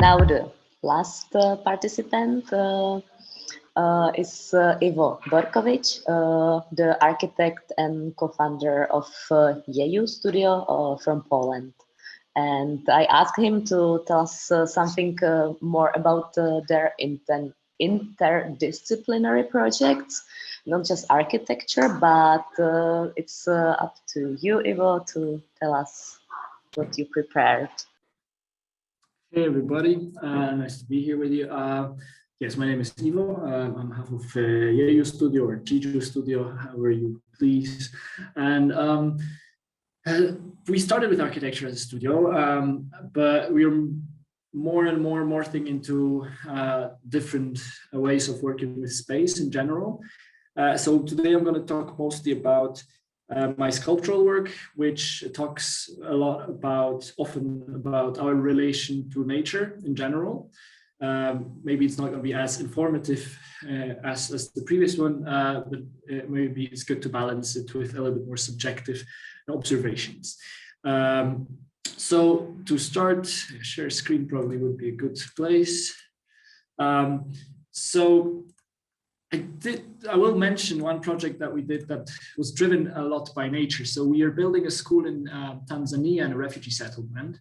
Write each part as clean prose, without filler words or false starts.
now the last participant is Iwo Borkowicz, the architect and co-founder of JEJU.studio from Poland. And I asked him to tell us something more about their interdisciplinary projects, not just architecture, but it's up to you, Iwo, to tell us what you prepared. Hey everybody, nice to be here with you. Yes, my name is Iwo. I'm half of JEJU.studio or JEJU.studio, however you please. And we started with architecture as a studio, but we're more and more morphing into different ways of working with space in general. So today I'm going to talk mostly about my sculptural work, which talks often about our relation to nature in general. Maybe it's not going to be as informative as the previous one, but maybe it's good to balance it with a little bit more subjective observations. So to start, share screen probably would be a good place. So I will mention one project that we did that was driven a lot by nature. So we are building a school in Tanzania, in a refugee settlement.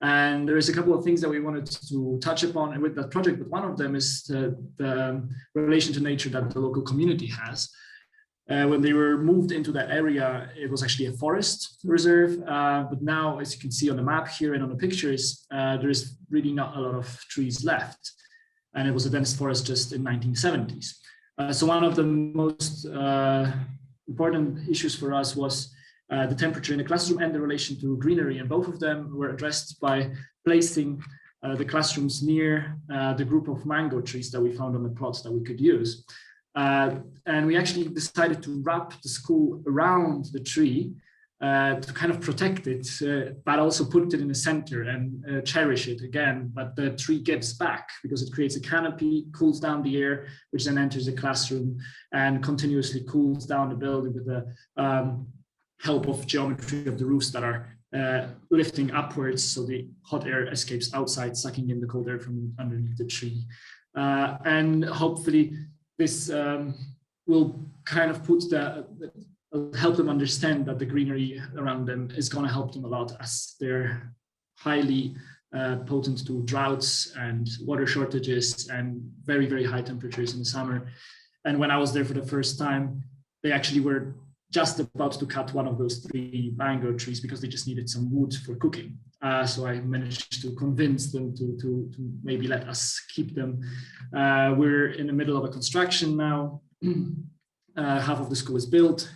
And there is a couple of things that we wanted to touch upon with that project, but one of them is the relation to nature that the local community has. When they were moved into that area, it was actually a forest reserve. But now, as you can see on the map here and on the pictures, there is really not a lot of trees left. And it was a dense forest just in 1970s. So one of the most important issues for us was the temperature in the classroom and the relation to greenery. And both of them were addressed by placing the classrooms near the group of mango trees that we found on the plots that we could use. And we actually decided to wrap the school around the tree to kind of protect it, but also put it in the center and cherish it again. But the tree gives back because it creates a canopy, cools down the air, which then enters the classroom and continuously cools down the building with the help of geometry of the roofs that are lifting upwards, so the hot air escapes outside, sucking in the cold air from underneath the tree. And hopefully this will kind of help them understand that the greenery around them is going to help them a lot, as they're highly potent to droughts and water shortages and very, very high temperatures in the summer. And when I was there for the first time, they actually were just about to cut one of those 3 mango trees because they just needed some wood for cooking. So I managed to convince them to maybe let us keep them. We're in the middle of a construction now. Half of the school is built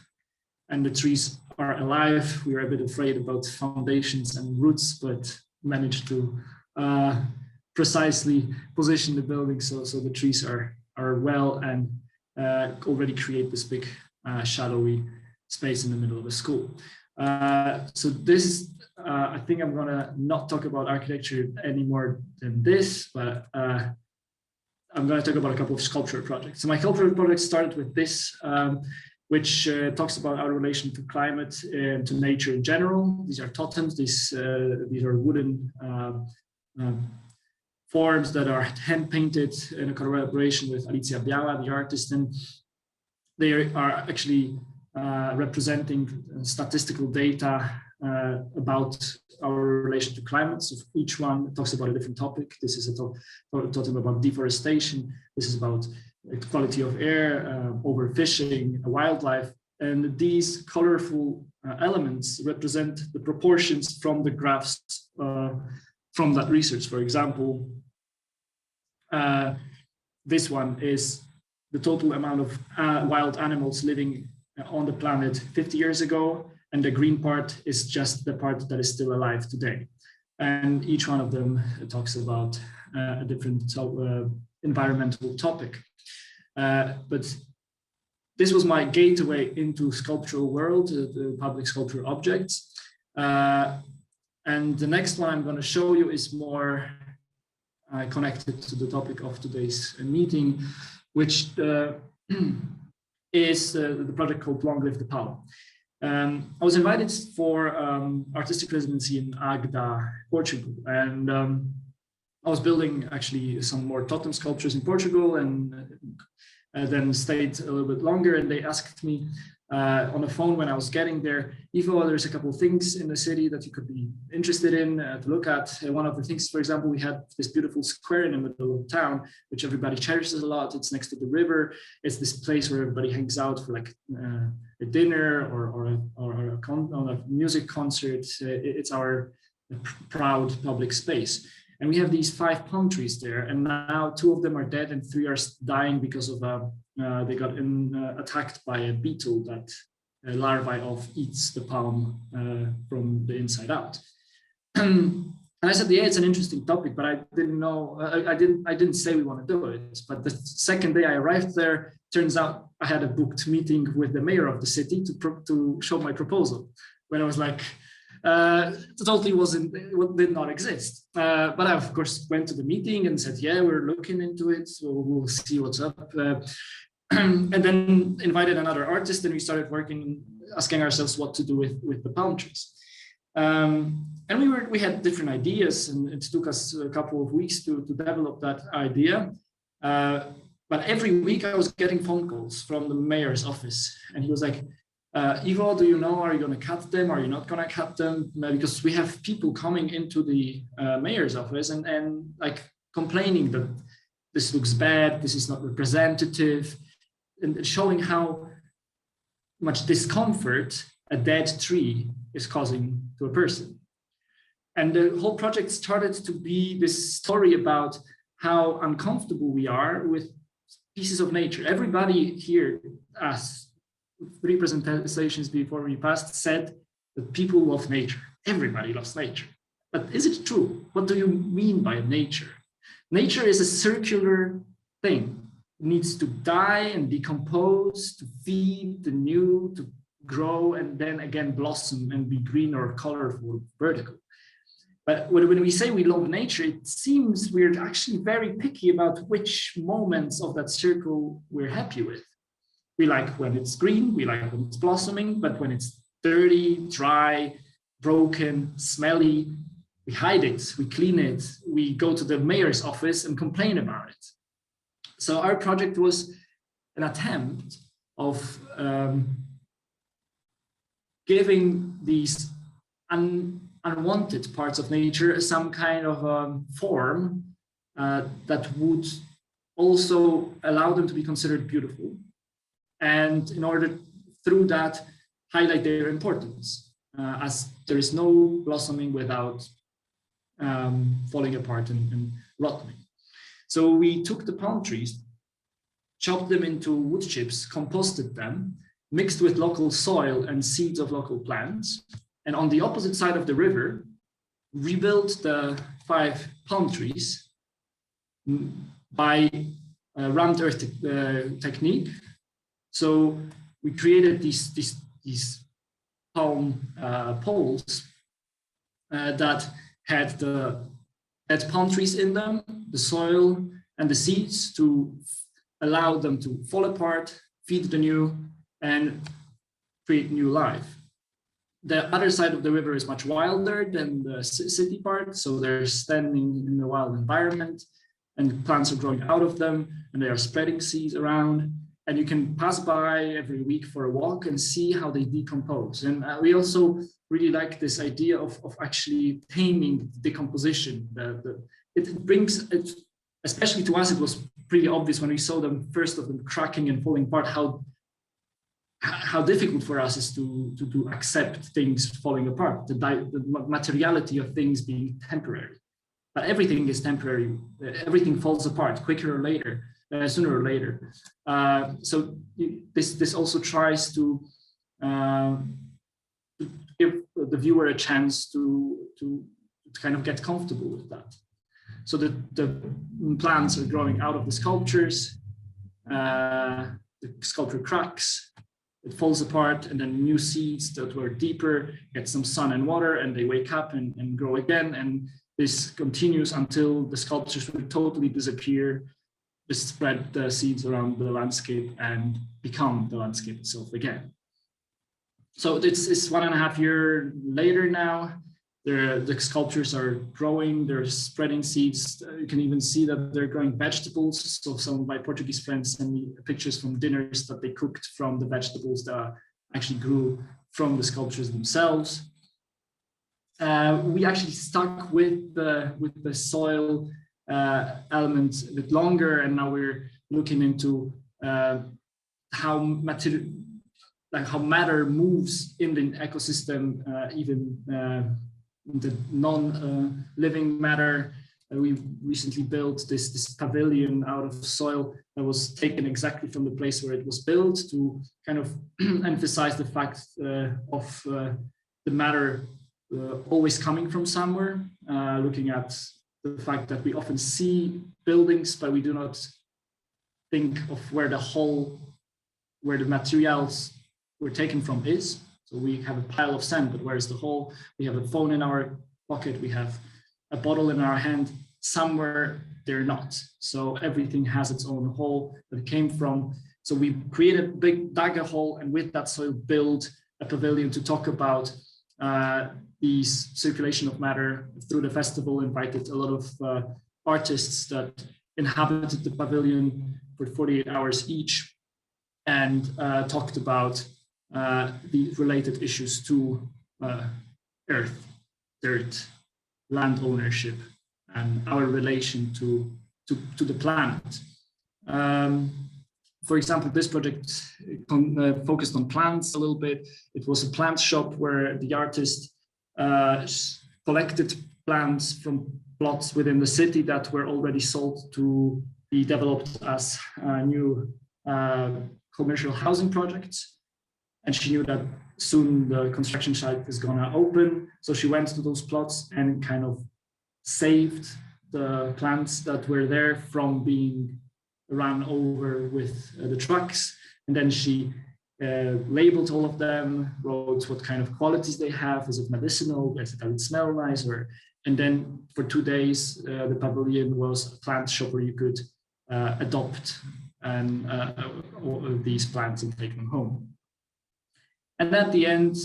and the trees are alive. We were a bit afraid about foundations and roots, but managed to precisely position the building so the trees are well and already create this big shadowy space in the middle of the school. So this is, I think I'm gonna not talk about architecture any more than this, but I'm gonna talk about a couple of sculptural projects. So my sculptural project started with this, which talks about our relation to climate and to nature in general. These are totems, these are wooden forms that are hand painted in a collaboration with Alicja Biała, the artist, and they are actually representing statistical data about our relation to climate. So each one talks about a different topic. This is a totem about deforestation. This is about quality of air, overfishing, wildlife. And these colorful elements represent the proportions from the graphs from that research. For example, this one is the total amount of wild animals living on the planet 50 years ago, and the green part is just the part that is still alive today. And each one of them talks about a different environmental topic. But this was my gateway into sculptural world, the public sculptural objects. And the next one I'm going to show you is more connected to the topic of today's meeting, which is the project called Long Live the Pau. I was invited for artistic residency in Agda, Portugal, and I was building actually some more totem sculptures in Portugal, and then stayed a little bit longer. And they asked me on the phone when I was getting there, Ivo, there's a couple of things in the city that you could be interested in to look at. And one of the things, for example, we had this beautiful square in the middle of town, which everybody cherishes a lot. It's next to the river. It's this place where everybody hangs out for like a dinner or a music concert. It's our proud public space. And we have these 5 palm trees there, and now 2 of them are dead and 3 are dying because of they got attacked by a beetle that larvae of eats the palm from the inside out. And I said, yeah, it's an interesting topic, but I didn't know. I didn't say we want to do it. But the second day I arrived there, turns out I had a booked meeting with the mayor of the city to show my proposal. When I was like, totally did not exist. But I, of course, went to the meeting and said, yeah, we're looking into it, so we'll see what's up. And then invited another artist, and we started working, asking ourselves what to do with the palm trees. And we had different ideas, and it took us a couple of weeks to develop that idea. But every week I was getting phone calls from the mayor's office, and he was like, Ivo, do you know, are you going to cut them? Are you not going to cut them? Because we have people coming into the mayor's office and like complaining that this looks bad, this is not representative, and showing how much discomfort a dead tree is causing to a person. And the whole project started to be this story about how uncomfortable we are with pieces of nature. Everybody here, as 3 presentations before we passed, said that people love nature. Everybody loves nature. But is it true? What do you mean by nature? Nature is a circular thing. It needs to die and decompose, to feed the new, to grow, and then again blossom and be green or colorful, vertical. But when we say we love nature, it seems we're actually very picky about which moments of that circle we're happy with. We like when it's green, we like when it's blossoming, but when it's dirty, dry, broken, smelly, we hide it, we clean it, we go to the mayor's office and complain about it. So our project was an attempt of giving these unwanted parts of nature some kind of form that would also allow them to be considered beautiful. And in order, through that, highlight their importance, as there is no blossoming without falling apart and rotting. So we took the palm trees, chopped them into wood chips, composted them, mixed with local soil and seeds of local plants. And on the opposite side of the river, rebuilt the 5 palm trees by rammed earth technique. So we created these palm poles that had the dead palm trees in them, the soil and the seeds to allow them to fall apart, feed the new, and create new life. The other side of the river is much wilder than the city part, so they're standing in the wild environment, and plants are growing out of them, and they are spreading seeds around. And you can pass by every week for a walk and see how they decompose. And we also really like this idea of actually taming decomposition. It brings, especially to us, it was pretty obvious when we saw them, first of them cracking and falling apart, how difficult for us is to accept things falling apart, the materiality of things being temporary. But everything is temporary. Everything falls apart quicker or later. Sooner or later. So this also tries to give the viewer a chance to kind of get comfortable with that. So the plants are growing out of the sculptures, the sculpture cracks, it falls apart, and then new seeds that were deeper get some sun and water, and they wake up and grow again. And this continues until the sculptures will totally disappear, just spread the seeds around the landscape and become the landscape itself again. So it's 1.5 years later now, The sculptures are growing, they're spreading seeds. You can even see that they're growing vegetables. So some of my Portuguese friends send me pictures from dinners that they cooked from the vegetables that actually grew from the sculptures themselves. We actually stuck with the soil element a bit longer, and now we're looking into how matter moves in the ecosystem, even the non-living matter. We recently built this pavilion out of soil that was taken exactly from the place where it was built to kind of emphasize the fact of the matter always coming from somewhere, looking at the fact that we often see buildings, but we do not think of where the materials were taken from is. So we have a pile of sand, but where is the hole? We have a phone in our pocket, we have a bottle in our hand. Somewhere they're not. So everything has its own hole that it came from. So we created dug a hole, and with that soil build a pavilion to talk about the circulation of matter through the festival. Invited a lot of artists that inhabited the pavilion for 48 hours each, and talked about the related issues to earth, dirt, land ownership, and our relation to the planet. For example, this project focused on plants a little bit. It was a plant shop where the artist collected plants from plots within the city that were already sold to be developed as new commercial housing projects. And she knew that soon the construction site is gonna open. So she went to those plots and kind of saved the plants that were there from being run over with the trucks. And then she labeled all of them, wrote what kind of qualities they have. Is it medicinal? Does it smell nice? And then for 2 days, the pavilion was a plant shop where you could adopt these plants and take them home. And at the end,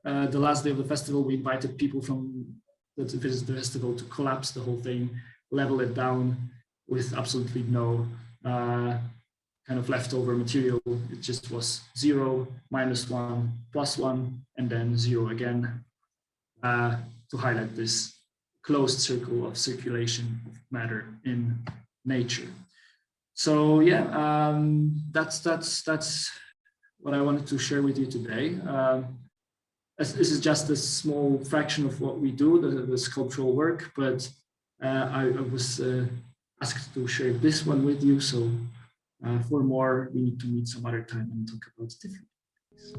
the last day of the festival, we invited people that visit the festival to collapse the whole thing, level it down with absolutely no kind of leftover material. It just was 0, -1, +1, and then 0 again, to highlight this closed circle of circulation of matter in nature. So yeah, that's what I wanted to share with you today. This is just a small fraction of what we do, the sculptural work, but I was asked to share this one with you. So for more, we need to meet some other time and talk about different things.